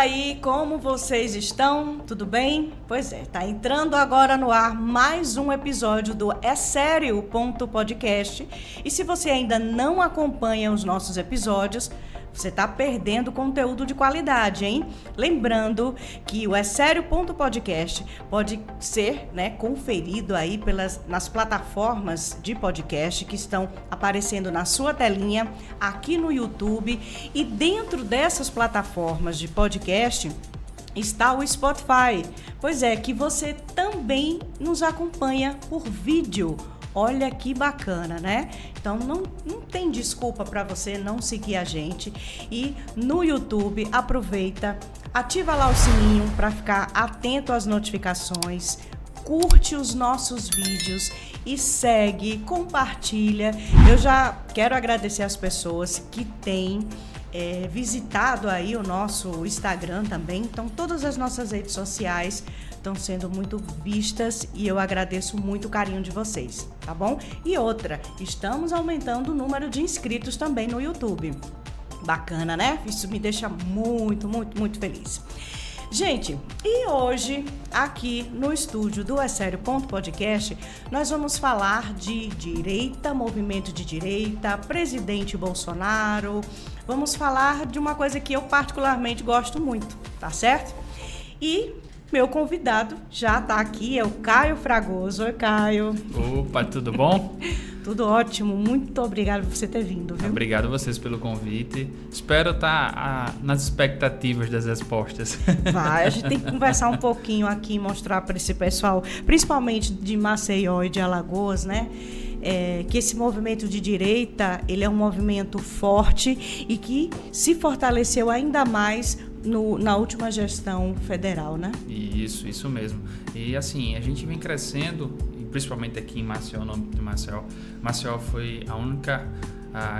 aí, como vocês estão? Tudo bem? Pois é, tá entrando agora no ar mais um episódio do É Sério Podcast. E se você ainda não acompanha os nossos episódios, você está perdendo conteúdo de qualidade, hein? Lembrando que o É Sério Podcast pode ser, conferido aí nas plataformas de podcast que estão aparecendo na sua telinha, aqui no YouTube. E dentro dessas plataformas de podcast está o Spotify. Pois é, que você também nos acompanha por vídeo. Olha que bacana, né? Então não tem desculpa para você não seguir a gente. E no YouTube, aproveita, ativa lá o sininho para ficar atento às notificações, curte os nossos vídeos e segue, compartilha. Eu já quero agradecer as pessoas que têm visitado aí o nosso Instagram também. Então todas as nossas redes sociais estão sendo muito vistas e eu agradeço muito o carinho de vocês, tá bom? E outra, estamos aumentando o número de inscritos também no YouTube. Bacana, né? Isso me deixa muito, muito, muito feliz. Gente, e hoje, aqui no estúdio do É Sério Podcast, nós vamos falar de direita, movimento de direita, presidente Bolsonaro. Vamos falar de uma coisa que eu particularmente gosto muito, tá certo? E meu convidado já está aqui, é o Caio Fragoso. Oi, Caio. Opa, tudo bom? Tudo ótimo, muito obrigado por você ter vindo, viu? Obrigado a vocês pelo convite. Espero estar nas expectativas das respostas. Vai, a gente tem que conversar um pouquinho aqui, mostrar para esse pessoal, principalmente de Maceió e de Alagoas, né? Que esse movimento de direita, ele é um movimento forte e que se fortaleceu ainda mais na última gestão federal, né? Isso mesmo. E assim, a gente vem crescendo, principalmente aqui em Maceió, no âmbito de Maceió. Maceió foi a única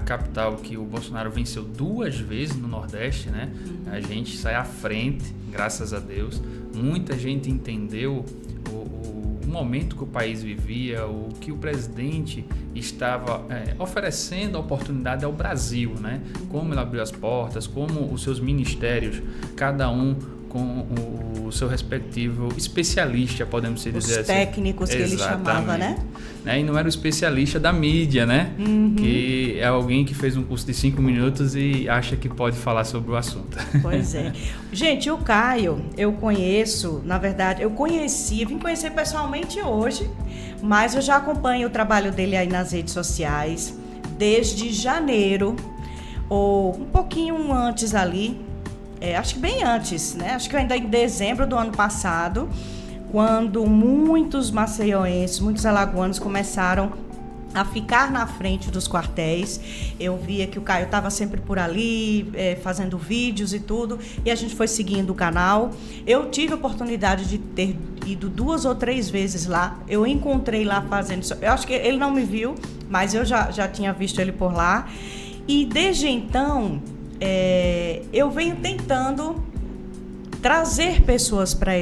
capital que o Bolsonaro venceu 2 vezes no Nordeste, né? A gente sai à frente, graças a Deus. Muita gente entendeu o momento que o país vivia, o que o presidente estava oferecendo a oportunidade ao Brasil, né? Como ele abriu as portas, como os seus ministérios, cada um com o seu respectivo especialista, podemos dizer assim. Os técnicos que ele chamava, né? E não era o especialista da mídia, né? Uhum. Que é alguém que fez um curso de 5 minutos e acha que pode falar sobre o assunto. Pois é. Gente, o Caio, eu conheço, na verdade, vim conhecer pessoalmente hoje, mas eu já acompanho o trabalho dele aí nas redes sociais desde janeiro, ou um pouquinho antes ali, acho que bem antes, né? Acho que ainda em dezembro do ano passado, quando muitos maceioenses, muitos alagoanos começaram a ficar na frente dos quartéis. Eu via que o Caio estava sempre por ali, fazendo vídeos e tudo, e a gente foi seguindo o canal. Eu tive a oportunidade de ter ido 2 ou 3 vezes lá. Eu encontrei lá fazendo isso. Eu acho que ele não me viu, mas eu já tinha visto ele por lá. E desde então, eu venho tentando trazer pessoas para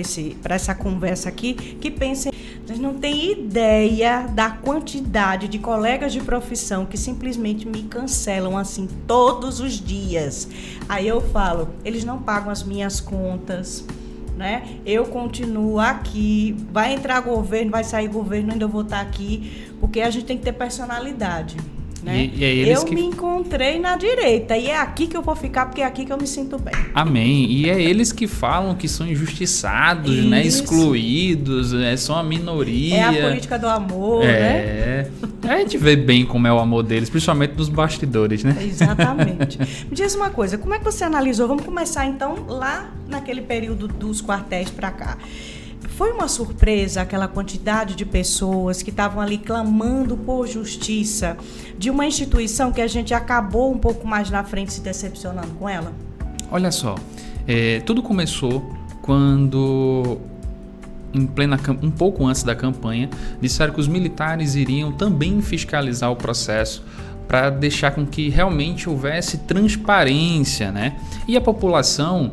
essa conversa aqui que pensem. Vocês não têm ideia da quantidade de colegas de profissão que simplesmente me cancelam assim todos os dias. Aí eu falo, eles não pagam as minhas contas, né? Eu continuo aqui, vai entrar governo, vai sair governo, ainda eu vou estar aqui, porque a gente tem que ter personalidade. Né? Eu me encontrei na direita e é aqui que eu vou ficar, porque é aqui que eu me sinto bem. Amém. E é eles que falam que são injustiçados, né? Excluídos, são a minoria. É a política do amor, né? A gente vê bem como é o amor deles, principalmente nos bastidores, né? Exatamente. Me diz uma coisa, como é que você analisou? Vamos começar então lá naquele período dos quartéis para cá. Foi uma surpresa aquela quantidade de pessoas que estavam ali clamando por justiça de uma instituição que a gente acabou um pouco mais na frente se decepcionando com ela? Olha só, tudo começou quando, um pouco antes da campanha, disseram que os militares iriam também fiscalizar o processo para deixar com que realmente houvesse transparência, né? E a população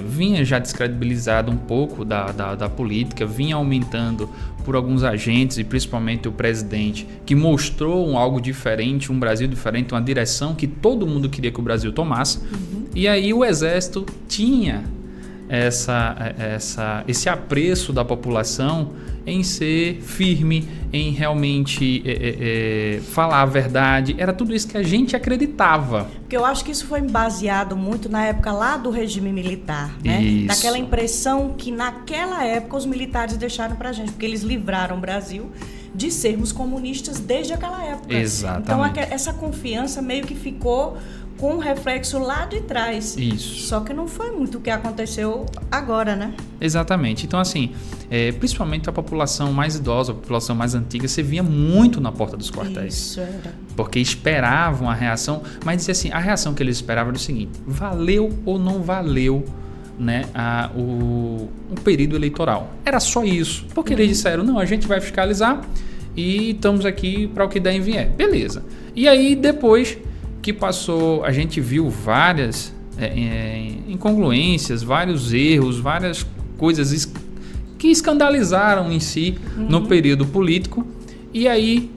vinha já descredibilizada um pouco da política, vinha aumentando por alguns agentes e principalmente o presidente, que mostrou algo diferente, um Brasil diferente, uma direção que todo mundo queria que o Brasil tomasse. E aí o Exército tinha esse apreço da população em ser firme, em realmente falar a verdade. Era tudo isso que a gente acreditava. Porque eu acho que isso foi baseado muito na época lá do regime militar, né? Isso. Daquela impressão que naquela época os militares deixaram pra gente, porque eles livraram o Brasil de sermos comunistas desde aquela época. Exatamente. Então essa confiança meio que ficou com um reflexo lá de trás. Isso. Só que não foi muito o que aconteceu agora, né? Exatamente. Então, assim, principalmente a população mais idosa, a população mais antiga, você via muito na porta dos quartéis. Isso era. Porque esperavam a reação, mas dizia assim, a reação que eles esperavam era o seguinte: valeu ou não valeu, né, o período eleitoral? Era só isso. Porque eles disseram, não, a gente vai fiscalizar e estamos aqui para o que der em vier. Beleza. E aí, depois que passou, a gente viu várias incongruências, vários erros, várias coisas que escandalizaram em si no período político. E aí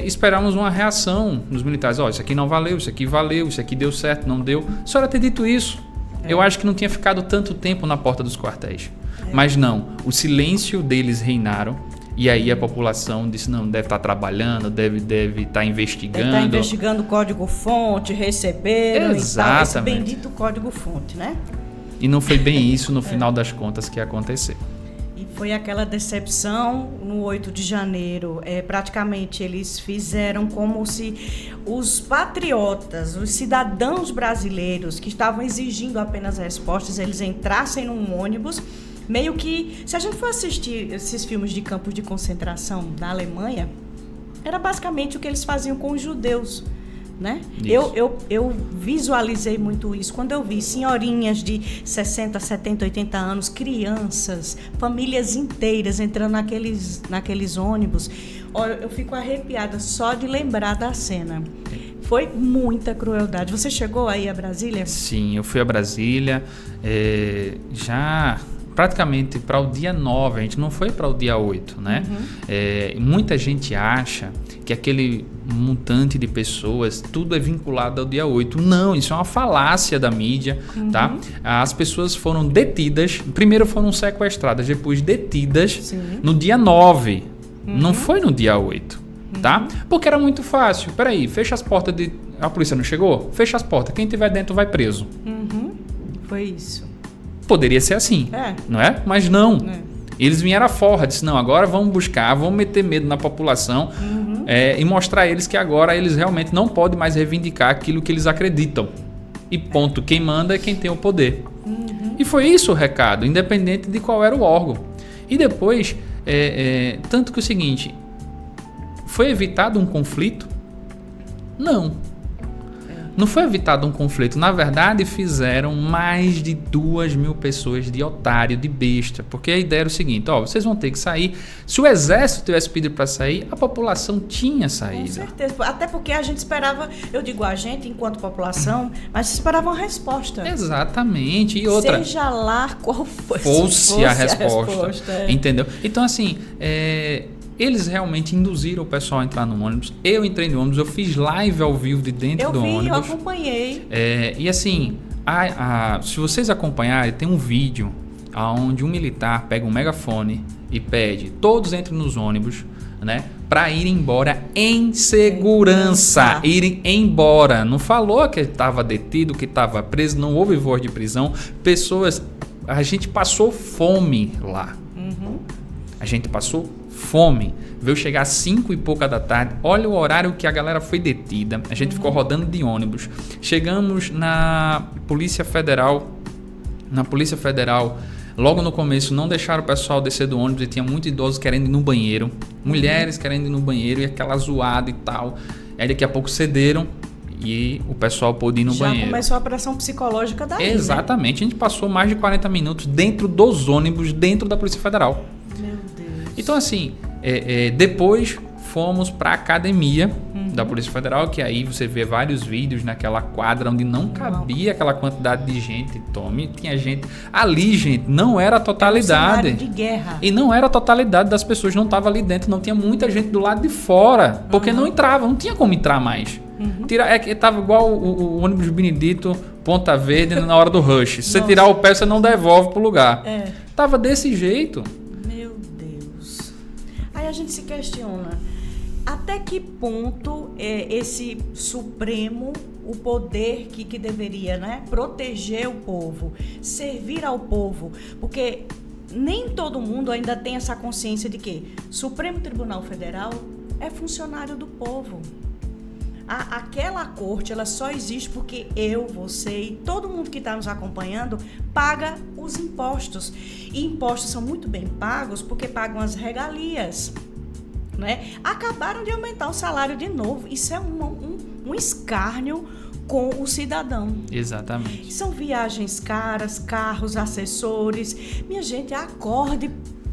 esperamos uma reação dos militares. Ó, isso aqui não valeu, isso aqui deu certo, não deu. Só era ter dito isso. Eu acho que não tinha ficado tanto tempo na porta dos quartéis. Mas não, o silêncio deles reinaram. E aí a população disse, não, deve estar trabalhando, deve estar investigando. Deve estar investigando o código-fonte, receberam Exatamente. E tal, esse bendito código-fonte, né? E não foi bem isso no final das contas que aconteceu. E foi aquela decepção no 8 de janeiro. Praticamente eles fizeram como se os patriotas, os cidadãos brasileiros que estavam exigindo apenas respostas, eles entrassem num ônibus. Meio que, se a gente for assistir esses filmes de campos de concentração da Alemanha, era basicamente o que eles faziam com os judeus, né? Eu visualizei muito isso quando eu vi senhorinhas de 60, 70, 80 anos, crianças, famílias inteiras entrando naqueles ônibus. Olha, eu fico arrepiada só de lembrar da cena. Foi muita crueldade. Você chegou aí a Brasília? Sim, eu fui a Brasília, já praticamente para o dia 9, a gente não foi para o dia 8, né? Muita gente acha que aquele montante de pessoas, tudo é vinculado ao dia 8. Não, isso é uma falácia da mídia, tá? As pessoas foram detidas, primeiro foram sequestradas, depois detidas no dia 9, não foi no dia 8, tá? Porque era muito fácil. Peraí, fecha as portas a polícia não chegou? Fecha as portas, quem tiver dentro vai preso. Foi isso. Poderia ser assim, não é? Mas não. Eles vieram à forra, disse, não, agora vamos buscar, vamos meter medo na população e mostrar a eles que agora eles realmente não podem mais reivindicar aquilo que eles acreditam. E ponto, quem manda é quem tem o poder. E foi isso o recado, independente de qual era o órgão. E depois, tanto que o seguinte, foi evitado um conflito? Não. Não foi evitado um conflito. Na verdade, fizeram mais de 2.000 pessoas de otário, de besta. Porque a ideia era o seguinte, vocês vão ter que sair. Se o exército tivesse pedido para sair, a população tinha saído. Com certeza. Até porque a gente esperava, eu digo a gente enquanto população, mas esperava uma resposta. Exatamente. E outra, seja lá qual fosse a resposta. Entendeu? Então, assim, eles realmente induziram o pessoal a entrar no ônibus. Eu entrei no ônibus, eu fiz live ao vivo de dentro do ônibus. Eu acompanhei. E assim, se vocês acompanharem, tem um vídeo onde um militar pega um megafone e pede, todos entrem nos ônibus, né, para ir embora em segurança. Irem embora. Não falou que estava detido, que estava preso, não houve voz de prisão. A gente passou fome lá. A gente passou fome. Veio chegar às 5 e pouca da tarde. Olha o horário que a galera foi detida. A gente ficou rodando de ônibus. Chegamos na Polícia Federal. Logo no começo, não deixaram o pessoal descer do ônibus e tinha muitos idosos querendo ir no banheiro. Mulheres querendo ir no banheiro e aquela zoada e tal. Aí daqui a pouco cederam e o pessoal pôde ir no banheiro. Já começou a pressão psicológica daí, exatamente. Né? A gente passou mais de 40 minutos dentro dos ônibus, dentro da Polícia Federal. Meu Deus. Então, assim, depois fomos para a academia da Polícia Federal, que aí você vê vários vídeos naquela quadra onde não cabia aquela quantidade de gente. Tinha gente ali, gente, não era a totalidade. Era um cenário de guerra. E não era a totalidade das pessoas, não estava ali dentro, não tinha muita gente do lado de fora, porque não entrava, não tinha como entrar mais. Tava igual o ônibus Benedito, Ponta Verde na hora do rush. Se você tirar o pé, você não devolve pro lugar. Tava desse jeito. Meu Deus. Aí a gente se questiona, até que ponto esse Supremo, o poder que deveria, né, proteger o povo, servir ao povo, porque nem todo mundo ainda tem essa consciência de que Supremo Tribunal Federal é funcionário do povo. Aquela corte, ela só existe porque eu, você e todo mundo que está nos acompanhando paga os impostos. E impostos são muito bem pagos porque pagam as regalias, né? Acabaram de aumentar o salário de novo. Isso é um escárnio com o cidadão. Exatamente. São viagens caras, carros, assessores. Minha gente, acorde,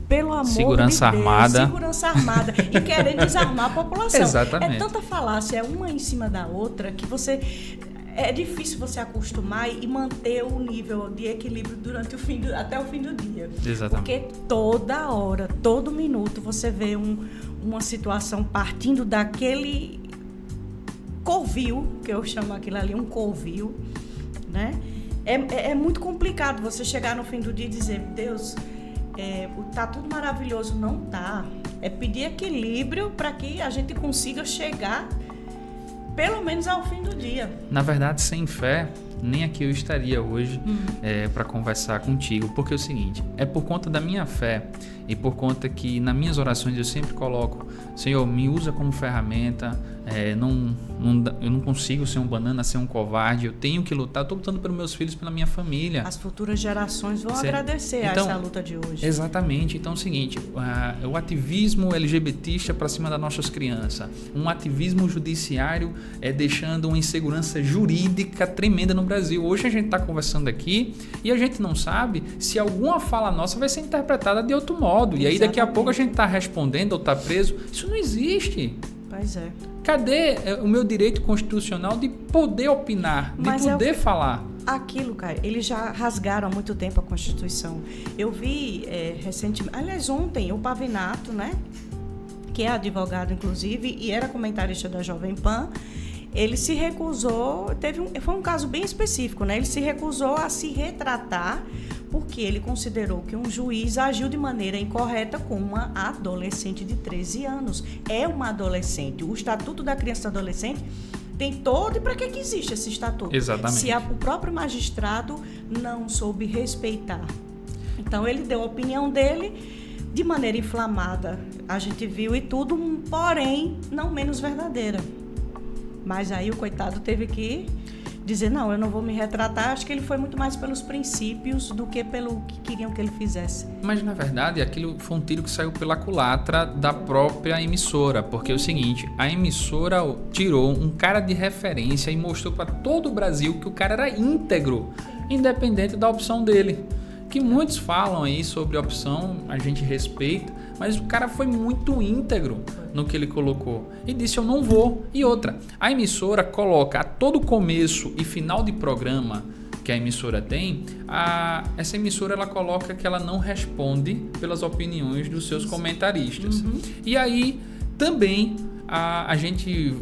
pelo amor segurança de Deus. Armada. Segurança armada. E querem desarmar a população. Exatamente. É tanta falácia, uma em cima da outra, que é difícil você acostumar e manter o nível de equilíbrio até o fim do dia. Exatamente. Porque toda hora, todo minuto, você vê uma situação partindo daquele covil, que eu chamo aquilo ali um covil, né? É muito complicado você chegar no fim do dia e dizer, Deus, tá tudo maravilhoso. Não tá. É pedir equilíbrio para que a gente consiga chegar pelo menos ao fim do dia. Na verdade, sem fé, nem aqui eu estaria hoje para conversar contigo, porque é o seguinte, é por conta da minha fé e por conta que nas minhas orações eu sempre coloco, Senhor, me usa como ferramenta, eu não consigo ser um banana, ser um covarde, eu tenho que lutar, estou lutando pelos meus filhos, pela minha família. As futuras gerações vão agradecer a essa luta de hoje. Exatamente, então é o seguinte, o ativismo LGBTista para cima das nossas crianças, um ativismo judiciário deixando uma insegurança jurídica tremenda no Brasil. Hoje a gente está conversando aqui e a gente não sabe se alguma fala nossa vai ser interpretada de outro modo. E aí daqui a pouco a gente está respondendo ou está preso. Isso não existe. Pois é. Cadê o meu direito constitucional de poder opinar, de poder falar? Aquilo, cara, eles já rasgaram há muito tempo a Constituição. Eu vi recentemente, aliás, ontem, o Pavinato, né, que é advogado, inclusive, e era comentarista da Jovem Pan, ele se recusou, foi um caso bem específico, né? Ele se recusou a se retratar porque ele considerou que um juiz agiu de maneira incorreta com uma adolescente de 13 anos. É uma adolescente. O Estatuto da Criança e do Adolescente tem todo... E para que existe esse estatuto? Exatamente. Se o próprio magistrado não soube respeitar. Então, ele deu a opinião dele de maneira inflamada. A gente viu e tudo, porém, não menos verdadeira. Mas aí o coitado teve que dizer, não, eu não vou me retratar. Acho que ele foi muito mais pelos princípios do que pelo que queriam que ele fizesse. Mas, na verdade, aquilo foi um tiro que saiu pela culatra da própria emissora. Porque é o seguinte, a emissora tirou um cara de referência e mostrou para todo o Brasil que o cara era íntegro, independente da opção dele. Que muitos falam aí sobre opção, a gente respeita, mas o cara foi muito íntegro no que ele colocou e disse, eu não vou. E outra, a emissora coloca a todo começo e final de programa que a emissora tem, essa emissora ela coloca que ela não responde pelas opiniões dos seus comentaristas. E aí também a gente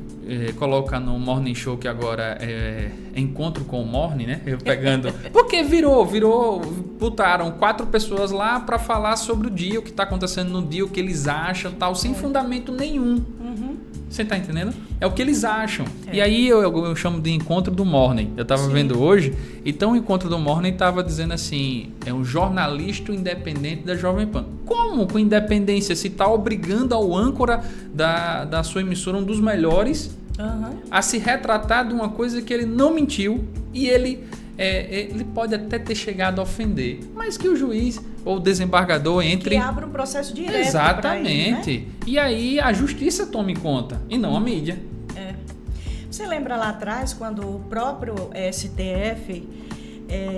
coloca no Morning Show, que agora é Encontro com o Morning, né? Eu pegando... Porque botaram 4 pessoas lá para falar sobre o dia, o que está acontecendo no dia, o que eles acham, tal, sem fundamento nenhum. Você tá entendendo? É o que eles acham. E aí eu chamo de Encontro do Morning. Eu tava vendo hoje, então o Encontro do Morning tava dizendo assim, é um jornalista independente da Jovem Pan. Como com independência? Se tá obrigando ao âncora da sua emissora, um dos melhores, a se retratar de uma coisa que ele não mentiu e ele pode até ter chegado a ofender, mas que o juiz ou o desembargador entre... Que abra um processo direto. Exatamente. Ele, né? E aí a justiça tome conta, e não a mídia. Você lembra lá atrás, quando o próprio STF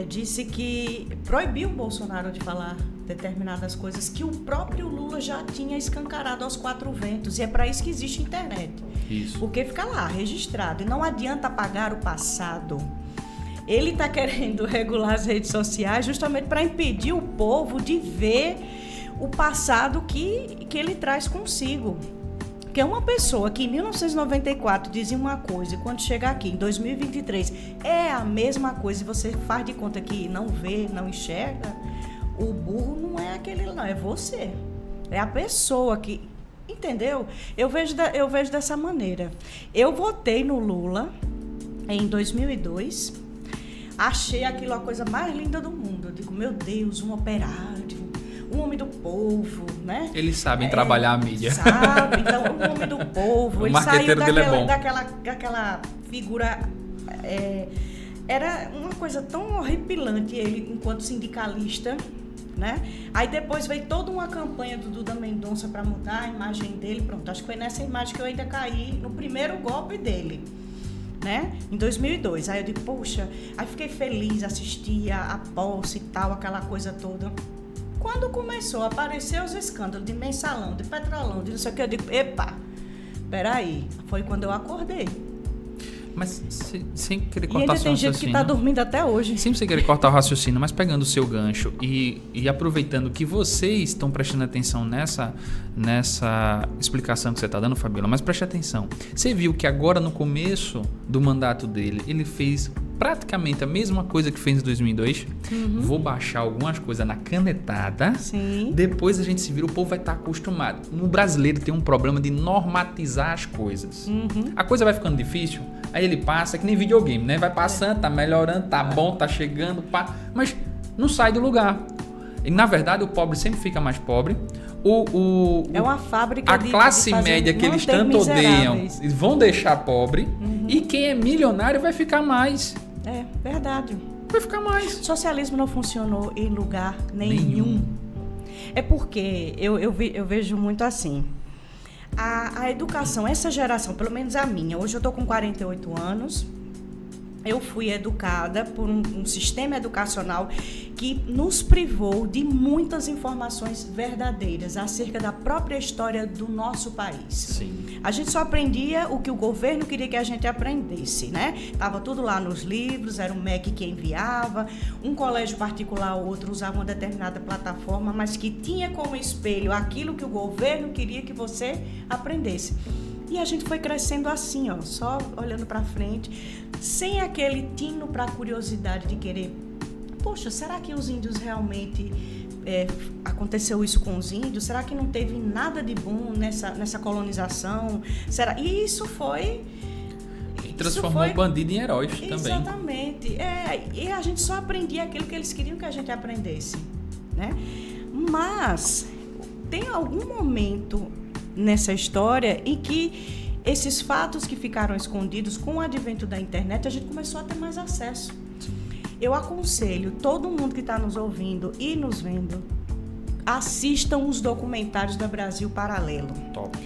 disse que proibiu o Bolsonaro de falar determinadas coisas que o próprio Lula já tinha escancarado aos 4 ventos, e é para isso que existe a internet. Isso. Porque fica lá, registrado, e não adianta apagar o passado. Ele está querendo regular as redes sociais justamente para impedir o povo de ver o passado que ele traz consigo. Porque Porque uma pessoa que em 1994 dizia uma coisa e quando chega aqui em 2023 é a mesma coisa e você faz de conta que não vê, não enxerga, o burro não é aquele não, é você. É a pessoa que... Entendeu? Eu vejo dessa maneira. Eu votei no Lula em 2002, achei aquilo a coisa mais linda do mundo. Eu digo, meu Deus, um operário, um homem do povo, né? Eles sabem trabalhar a mídia. Sabe, então, um homem do povo. Ele saiu daquela figura... era uma coisa tão horripilante ele, enquanto sindicalista, né? Aí depois veio toda uma campanha do Duda Mendonça para mudar a imagem dele. Pronto, acho que foi nessa imagem que eu ainda caí no primeiro golpe dele, né? Em 2002. Aí eu digo, poxa, aí fiquei feliz, assistia a posse e tal, aquela coisa toda. Quando começou a aparecer os escândalos de mensalão, de petrolão, de não sei o que, eu digo, epa, peraí, foi quando eu acordei. Mas sem querer E cortar ainda seu tem gente raciocínio. que tá dormindo até hoje. Sem você querer cortar o raciocínio, mas pegando o seu gancho e aproveitando que vocês estão prestando atenção nessa explicação que você está dando, Fabiola, mas preste atenção. Você viu que agora no começo do mandato dele, ele fez praticamente a mesma coisa que fez em 2002. Uhum. Vou baixar algumas coisas na canetada. Sim. Depois a gente se vira, o povo vai estar acostumado. No brasileiro tem um problema de normatizar as coisas. Uhum. A coisa vai ficando difícil, aí ele passa, que nem videogame, né? Vai passando, tá melhorando, tá bom, tá chegando, pá, mas não sai do lugar. E, na verdade, o pobre sempre fica mais pobre. É uma fábrica a classe média que eles tanto odeiam, eles vão deixar pobre. Uhum. E quem é milionário vai ficar mais. É, verdade. Vai ficar mais. Socialismo não funcionou em lugar nenhum. É porque eu vejo muito assim. A educação, essa geração, pelo menos a minha, hoje eu tô com 48 anos, eu fui educada por um sistema educacional que nos privou de muitas informações verdadeiras acerca da própria história do nosso país. Sim. A gente só aprendia o que o governo queria que a gente aprendesse, né? Tava tudo lá nos livros, era o MEC que enviava, um colégio particular ou outro usava uma determinada plataforma, mas que tinha como espelho aquilo que o governo queria que você aprendesse. E a gente foi crescendo assim, ó, só olhando para frente, sem aquele tino para a curiosidade de querer, poxa, será que os índios realmente aconteceu isso com os índios? Será que não teve nada de bom nessa colonização? Será? E isso foi... Transformou o bandido em heróis também. Exatamente. E a gente só aprendia aquilo que eles queriam que a gente aprendesse, né? Mas tem algum momento nessa história em que esses fatos que ficaram escondidos com o advento da internet, a gente começou a ter mais acesso. Eu aconselho todo mundo que está nos ouvindo e nos vendo, assistam os documentários da Brasil Paralelo. Top.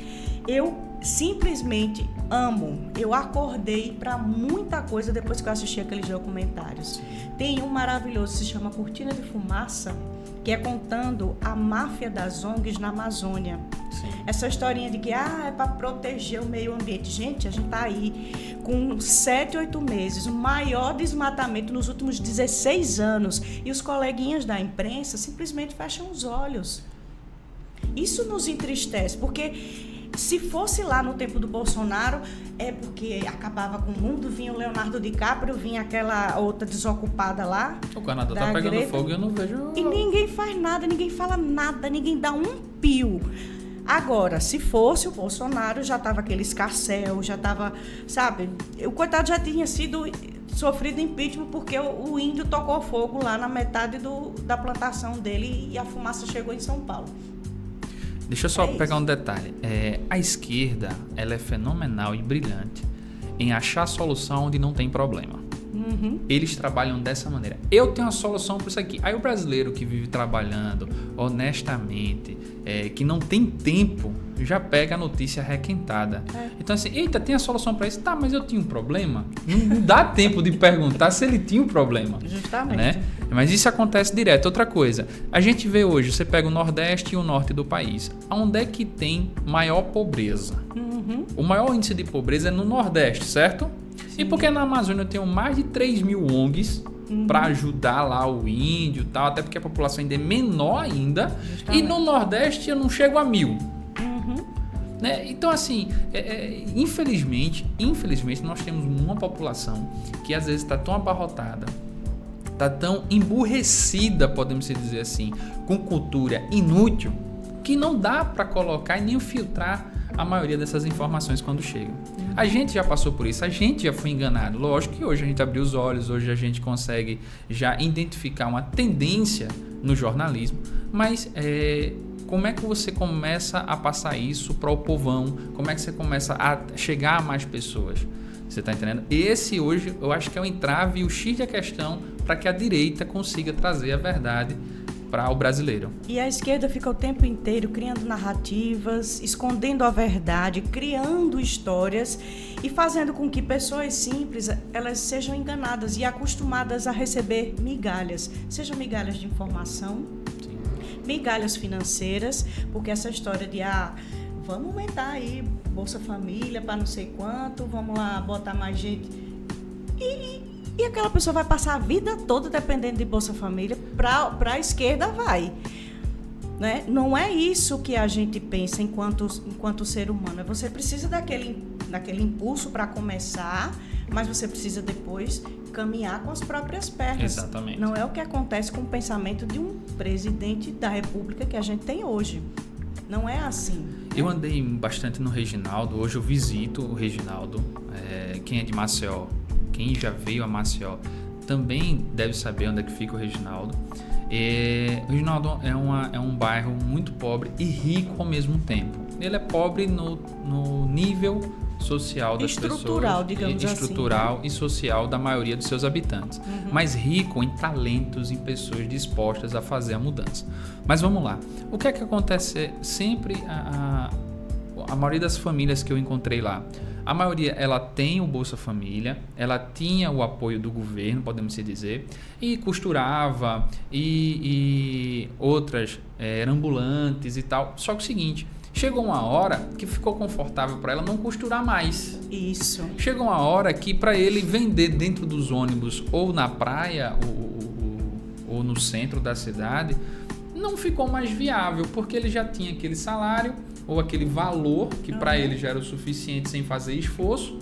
Eu simplesmente amo. Eu acordei para muita coisa depois que eu assisti aqueles documentários. Tem um maravilhoso, se chama Cortina de Fumaça, que é contando a máfia das ONGs na Amazônia. Sim. Essa historinha de que é para proteger o meio ambiente. Gente, a gente está aí com 7, 8 meses, o maior desmatamento nos últimos 16 anos. E os coleguinhas da imprensa simplesmente fecham os olhos. Isso nos entristece, porque se fosse lá no tempo do Bolsonaro, é porque acabava com o mundo, vinha o Leonardo DiCaprio, vinha aquela outra desocupada lá. O Canadá tá pegando Greta, fogo e eu não vejo... E ninguém faz nada, ninguém fala nada, ninguém dá um pio. Agora, se fosse o Bolsonaro, já tava aquele escarcéu, já tava, sabe? O coitado já tinha sido sofrido impeachment porque o índio tocou fogo lá na metade da plantação dele e a fumaça chegou em São Paulo. Deixa eu só pegar um detalhe. A esquerda, ela é fenomenal e brilhante em achar solução onde não tem problema. Uhum. Eles trabalham dessa maneira. Eu tenho uma solução para isso aqui. Aí o brasileiro que vive trabalhando honestamente, que não tem tempo, já pega a notícia requentada. Então assim, eita, tem a solução para isso? Tá, mas eu tinha um problema? Não dá tempo de perguntar se ele tinha um problema. Justamente. Né? Mas isso acontece direto. Outra coisa, a gente vê hoje, você pega o Nordeste e o Norte do país. Onde é que tem maior pobreza? Uhum. O maior índice de pobreza é no Nordeste, certo? Sim. E porque na Amazônia eu tenho mais de 3.000 ONGs para ajudar lá o índio e tal, até porque a população ainda é menor ainda. Justamente. E no Nordeste eu não chego a 1.000. Uhum. né? Então, assim, infelizmente, nós temos uma população que às vezes está tão abarrotada, está tão emburrecida, podemos dizer assim, com cultura inútil, que não dá para colocar e nem filtrar a maioria dessas informações quando chegam. A gente já passou por isso, a gente já foi enganado. Lógico que hoje a gente abriu os olhos, hoje a gente consegue já identificar uma tendência no jornalismo, mas como é que você começa a passar isso para o povão? Como é que você começa a chegar a mais pessoas? Você está entendendo? Esse hoje eu acho que é o entrave e o X da questão para que a direita consiga trazer a verdade para o brasileiro. E a esquerda fica o tempo inteiro criando narrativas, escondendo a verdade, criando histórias e fazendo com que pessoas simples elas sejam enganadas e acostumadas a receber migalhas, sejam migalhas de informação, sim, migalhas financeiras, porque essa história de vamos aumentar aí Bolsa Família para não sei quanto, vamos lá botar mais gente e aquela pessoa vai passar a vida toda dependendo de Bolsa Família, para a esquerda vai. Né? Não é isso que a gente pensa enquanto ser humano. Você precisa daquele impulso para começar, mas você precisa depois caminhar com as próprias pernas. Exatamente. Não é o que acontece com o pensamento de um presidente da República que a gente tem hoje. Não é assim. Eu andei bastante no Reginaldo, hoje eu visito o Reginaldo. Quem é de Maceió, quem já veio a Maceió, também deve saber onde é que fica o Reginaldo. O Reginaldo é um bairro muito pobre e rico ao mesmo tempo. Ele é pobre no nível social das estrutural, pessoas, digamos estrutural assim, e social da maioria dos seus habitantes, mas rico em talentos, em pessoas dispostas a fazer a mudança. Mas vamos lá, o que é que acontece sempre? A maioria das famílias que eu encontrei lá, a maioria ela tem o Bolsa Família, ela tinha o apoio do governo, podemos dizer, e costurava, e outras eram ambulantes e tal. Só que o seguinte, chegou uma hora que ficou confortável para ela não costurar mais. Isso. Chegou uma hora que para ele vender dentro dos ônibus ou na praia ou no centro da cidade, não ficou mais viável, porque ele já tinha aquele salário ou aquele valor que para ele já era o suficiente sem fazer esforço.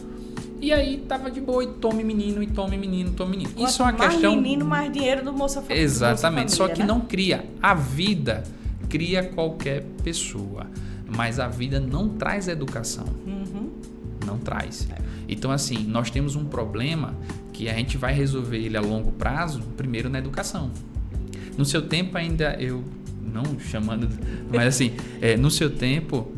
E aí tava de boa, e tome menino, e tome menino, tome menino. Quanto isso é uma mais questão... menino, mais dinheiro do Bolsa Família. Exatamente, Bolsa Família, só que né? não cria. A vida cria qualquer pessoa, mas a vida não traz educação. Não traz. Então, assim, nós temos um problema que a gente vai resolver ele a longo prazo, primeiro na educação. No seu tempo ainda, eu não chamando, mas assim, no seu tempo,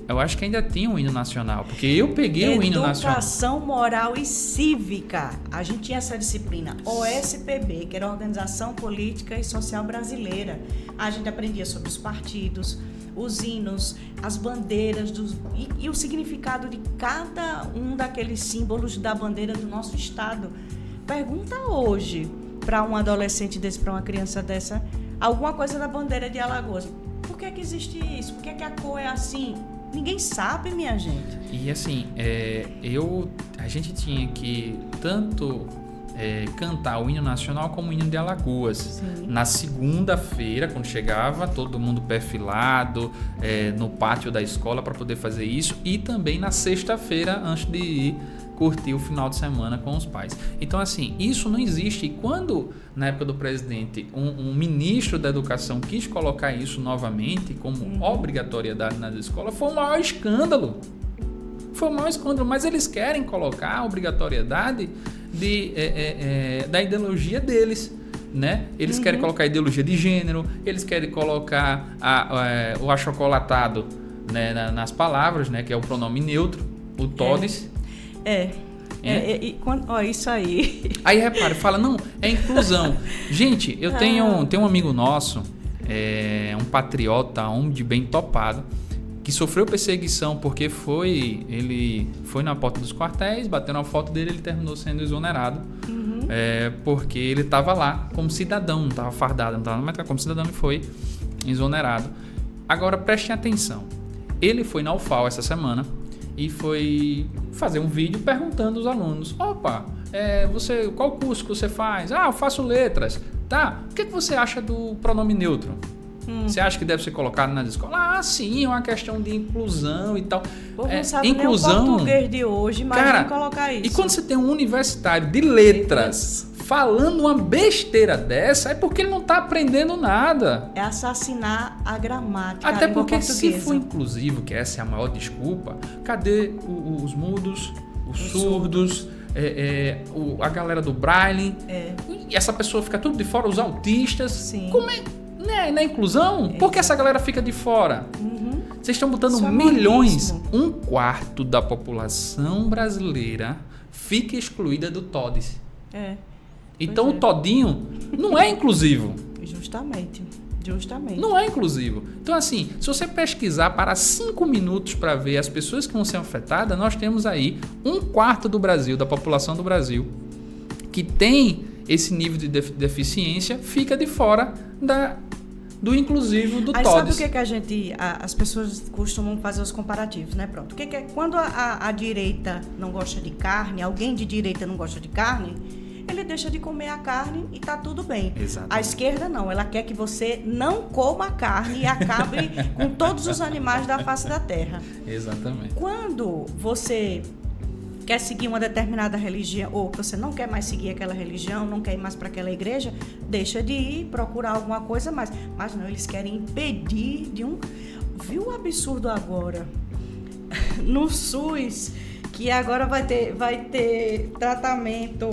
eu acho que ainda tinha um hino nacional, porque eu peguei o hino nacional. Educação moral e cívica. A gente tinha essa disciplina, OSPB, que era a Organização Política e Social Brasileira. A gente aprendia sobre os partidos, os hinos, as bandeiras e o significado de cada um daqueles símbolos da bandeira do nosso estado. Pergunta hoje para um adolescente desse, para uma criança dessa, alguma coisa da bandeira de Alagoas. Por que existe isso? Por que a cor é assim? Ninguém sabe, minha gente. E assim, a gente tinha que tanto cantar o hino nacional como o hino de Alagoas. Sim. Na segunda-feira, quando chegava, todo mundo perfilado no pátio da escola para poder fazer isso, e também na sexta-feira, antes de ir curtir o final de semana com os pais. Então, assim, isso não existe. E quando, na época do presidente, um ministro da educação quis colocar isso novamente como obrigatoriedade nas escolas, foi o maior escândalo. Foi o maior escândalo, mas eles querem colocar a obrigatoriedade da ideologia deles, né? Eles querem colocar a ideologia de gênero, eles querem colocar o achocolatado, né, nas palavras, né, que é o pronome neutro, o todes. Isso aí. Aí repare, fala, não, é inclusão. Gente, eu tenho um amigo nosso, um patriota, homem de bem topado, que sofreu perseguição porque ele foi na porta dos quartéis, bateu na foto dele, ele terminou sendo exonerado, porque ele estava lá como cidadão, não estava fardado, não estava na metade, como cidadão, e foi exonerado. Agora prestem atenção, ele foi na UFAL essa semana e foi fazer um vídeo perguntando aos alunos: opa, qual curso que você faz? Eu faço letras. Tá, o que você acha do pronome neutro? Você acha que deve ser colocado nas escolas? Ah, sim, é uma questão de inclusão e tal. Pô, não sabe inclusão, nem o português de hoje, mas cara, colocar isso. E quando você tem um universitário de letras falando uma besteira dessa, é porque ele não está aprendendo nada. É assassinar a gramática. Até porque se for inclusivo, que essa é a maior desculpa, cadê os mudos, os surdos, a galera do Braille? E essa pessoa fica tudo de fora, os autistas. Sim. Como é? Na inclusão? Por que essa galera fica de fora? Vocês estão botando milhões. 1/4 da população brasileira fica excluída do TODES. Então o todinho não é inclusivo. Justamente. Não é inclusivo. Então assim, se você pesquisar para 5 minutos para ver as pessoas que vão ser afetadas, nós temos aí 1/4 do Brasil, da população do Brasil, que tem esse nível de deficiência, fica de fora do inclusivo do TODES. Sabe o que as pessoas costumam fazer os comparativos, né? Pronto. Quando a direita não gosta de carne, alguém de direita não gosta de carne, ele deixa de comer a carne e tá tudo bem. Exatamente. A esquerda não, ela quer que você não coma a carne e acabe com todos os animais da face da terra. Exatamente. Quando você quer seguir uma determinada religião, ou você não quer mais seguir aquela religião, não quer ir mais para aquela igreja, deixa de ir, procurar alguma coisa mais. Mas não, eles querem impedir de um... Viu o absurdo agora? No SUS, que agora vai ter tratamento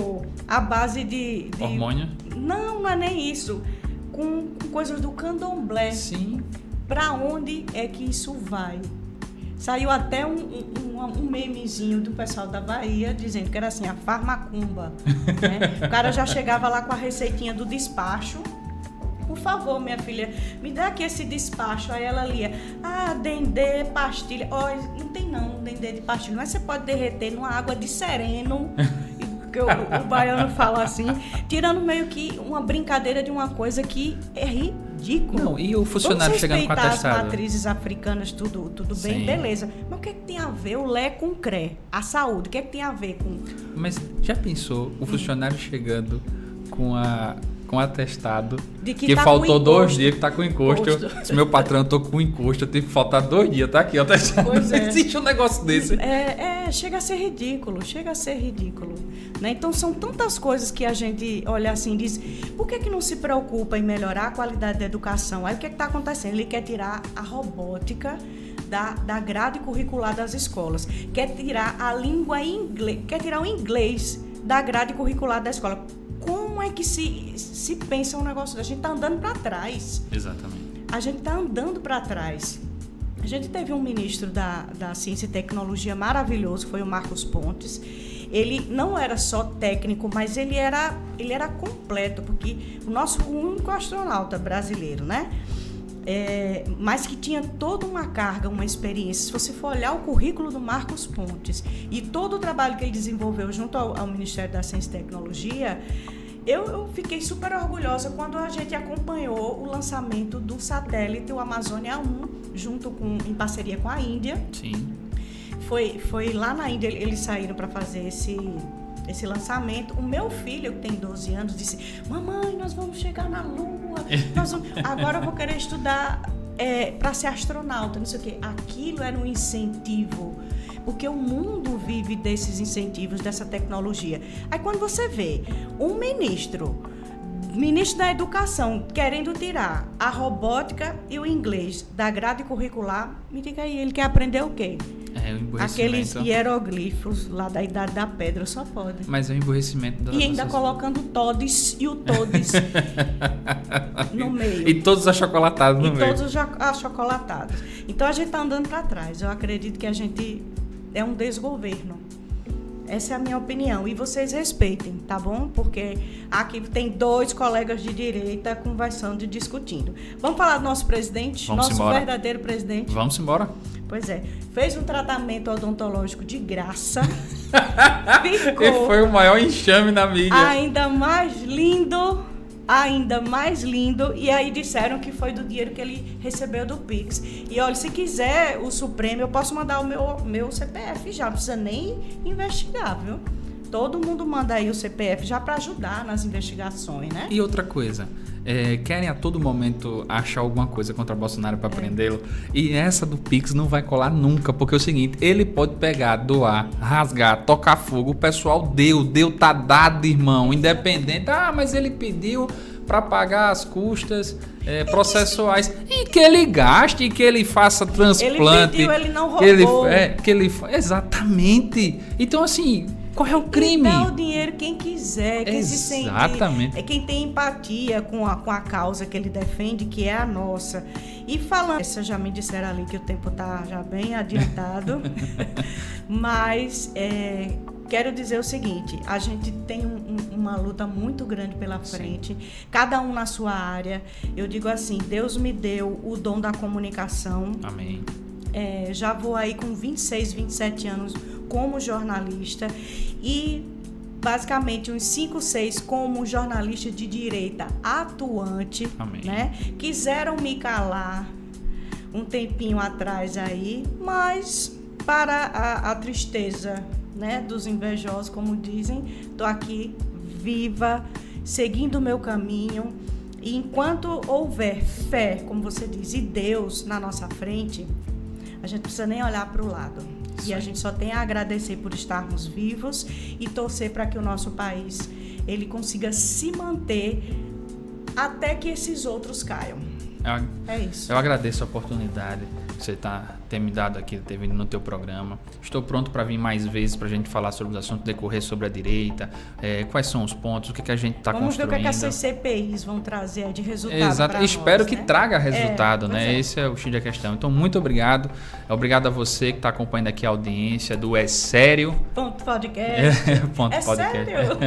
à base de... Hormônio? Não é nem isso. Com coisas do candomblé. Sim. Para onde é que isso vai? Saiu até um memezinho do pessoal da Bahia dizendo que era assim, a farmacumba. Né? O cara já chegava lá com a receitinha do despacho. Por favor, minha filha, me dá aqui esse despacho. Aí ela lia, dendê, pastilha. Não tem não, dendê de pastilha. Mas você pode derreter numa água de sereno. Que o baiano fala assim, tirando meio que uma brincadeira de uma coisa que é ridículo. Não, e o funcionário chegando com atestado? As matrizes africanas, tudo bem, beleza. Mas o que é que tem a ver o Lé com o CRE? A saúde, o que é que tem a ver com... Mas já pensou o funcionário chegando com atestado de que tá faltou com 2 dias, que tá com encosto. Se meu patrão, eu tô com encosto, eu tenho que faltar 2 dias, tá aqui, ó. Pois é. Existe um negócio desse. Chega a ser ridículo. Né? Então são tantas coisas que a gente olha assim e diz, por que não se preocupa em melhorar a qualidade da educação? Aí o que está acontecendo? Ele quer tirar a robótica da grade curricular das escolas, quer tirar a língua inglês, quer tirar o inglês da grade curricular da escola. Como é que se pensa um negócio desse? A gente está andando para trás. Exatamente. A gente está andando para trás. A gente teve um ministro da Ciência e Tecnologia maravilhoso, foi o Marcos Pontes. Ele não era só técnico, mas ele era completo, porque o único astronauta brasileiro, né? Mas que tinha toda uma carga, uma experiência. Se você for olhar o currículo do Marcos Pontes e todo o trabalho que ele desenvolveu junto ao Ministério da Ciência e Tecnologia, eu fiquei super orgulhosa quando a gente acompanhou o lançamento do satélite, o Amazônia 1, em parceria com a Índia. Sim. Foi lá na Índia, eles saíram para fazer esse lançamento. O meu filho, que tem 12 anos, disse, mamãe, nós vamos chegar na Lua, agora eu vou querer estudar para ser astronauta, não sei o quê. Aquilo era um incentivo, porque o mundo vive desses incentivos, dessa tecnologia. Aí quando você vê um ministro da Educação querendo tirar a robótica e o inglês da grade curricular, me diga aí, ele quer aprender o quê? Aqueles hieroglifos lá da Idade da Pedra, só pode. Mas é o emburrecimento da E ainda colocando todes e o todes no meio. E todos achocolatados no meio. E todos achocolatados. Então a gente está andando para trás. Eu acredito que a gente é um desgoverno. Essa é a minha opinião. E vocês respeitem, tá bom? Porque aqui tem 2 colegas de direita conversando e discutindo. Vamos falar do nosso presidente? Vamos embora. Verdadeiro presidente. Vamos embora. Pois é. Fez um tratamento odontológico de graça. Ficou. E foi o maior enxame na mídia. Ainda mais lindo. E aí disseram que foi do dinheiro que ele recebeu do Pix. E olha, se quiser o Supremo, eu posso mandar o meu CPF já, não precisa nem investigar, viu? Todo mundo manda aí o CPF já para ajudar nas investigações, né? E outra coisa, querem a todo momento achar alguma coisa contra Bolsonaro para prendê-lo. E essa do Pix não vai colar nunca, porque é o seguinte, ele pode pegar, doar, rasgar, tocar fogo, o pessoal deu, tá dado, irmão, independente. Mas ele pediu para pagar as custas processuais, e que ele gaste, e que ele faça transplante. Ele pediu, ele não roubou. Exatamente. Então, assim, qual é o crime? Dá o dinheiro quem quiser, quem se sente, quem tem empatia com a causa que ele defende, que é a nossa. E falando, já me disseram ali que o tempo tá já bem adiantado, mas quero dizer o seguinte, a gente tem uma luta muito grande pela frente, cada um na sua área. Eu digo assim, Deus me deu o dom da comunicação. Amém. Já vou aí com 26, 27 anos como jornalista e basicamente uns 5, 6 como jornalista de direita atuante. Amém. Né? Quiseram me calar um tempinho atrás aí, mas para a tristeza, né, dos invejosos, como dizem, tô aqui viva, seguindo o meu caminho, e enquanto houver fé, como você diz, e Deus na nossa frente, a gente não precisa nem olhar para o lado. E a gente só tem a agradecer por estarmos vivos e torcer para que o nosso país ele consiga se manter até que esses outros caiam. É isso. Eu agradeço a oportunidade que você ter me dado aqui, ter vindo no teu programa. Estou pronto para vir mais vezes para a gente falar sobre os assuntos, decorrer sobre a direita, quais são os pontos, o que a gente está construindo. Vamos ver o que essas CPIs vão trazer de resultado. Exato. Espero que traga resultado, né? É. Esse é o X da questão. Então, muito obrigado. Obrigado a você que está acompanhando aqui a audiência do É Sério. Podcast. Podcast. Sério?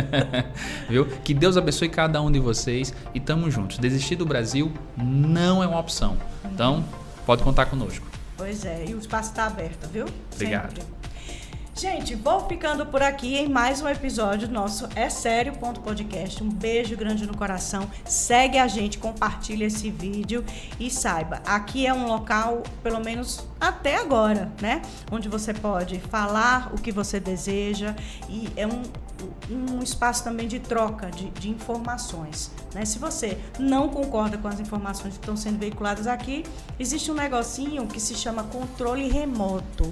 Viu? Que Deus abençoe cada um de vocês e tamo juntos. Desistir do Brasil não é uma opção. Então, pode contar conosco. Pois é, e o espaço está aberto, viu? Obrigado. Sempre. Gente, vou ficando por aqui em mais um episódio do nosso É Sério Podcast. Um beijo grande no coração. Segue a gente, compartilha esse vídeo e saiba, aqui é um local, pelo menos até agora, né? Onde você pode falar o que você deseja e é um espaço também de troca de informações, né? Se você não concorda com as informações que estão sendo veiculadas aqui, existe um negocinho que se chama controle remoto.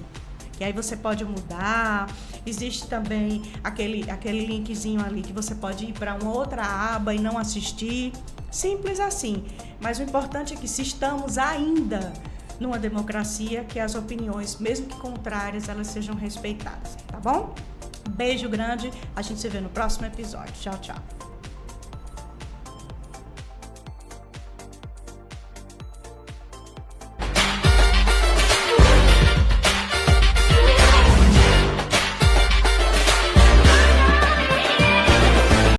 E aí você pode mudar, existe também aquele linkzinho ali que você pode ir para uma outra aba e não assistir, simples assim. Mas o importante é que se estamos ainda numa democracia, que as opiniões, mesmo que contrárias, elas sejam respeitadas, tá bom? Beijo grande, a gente se vê no próximo episódio. Tchau, tchau.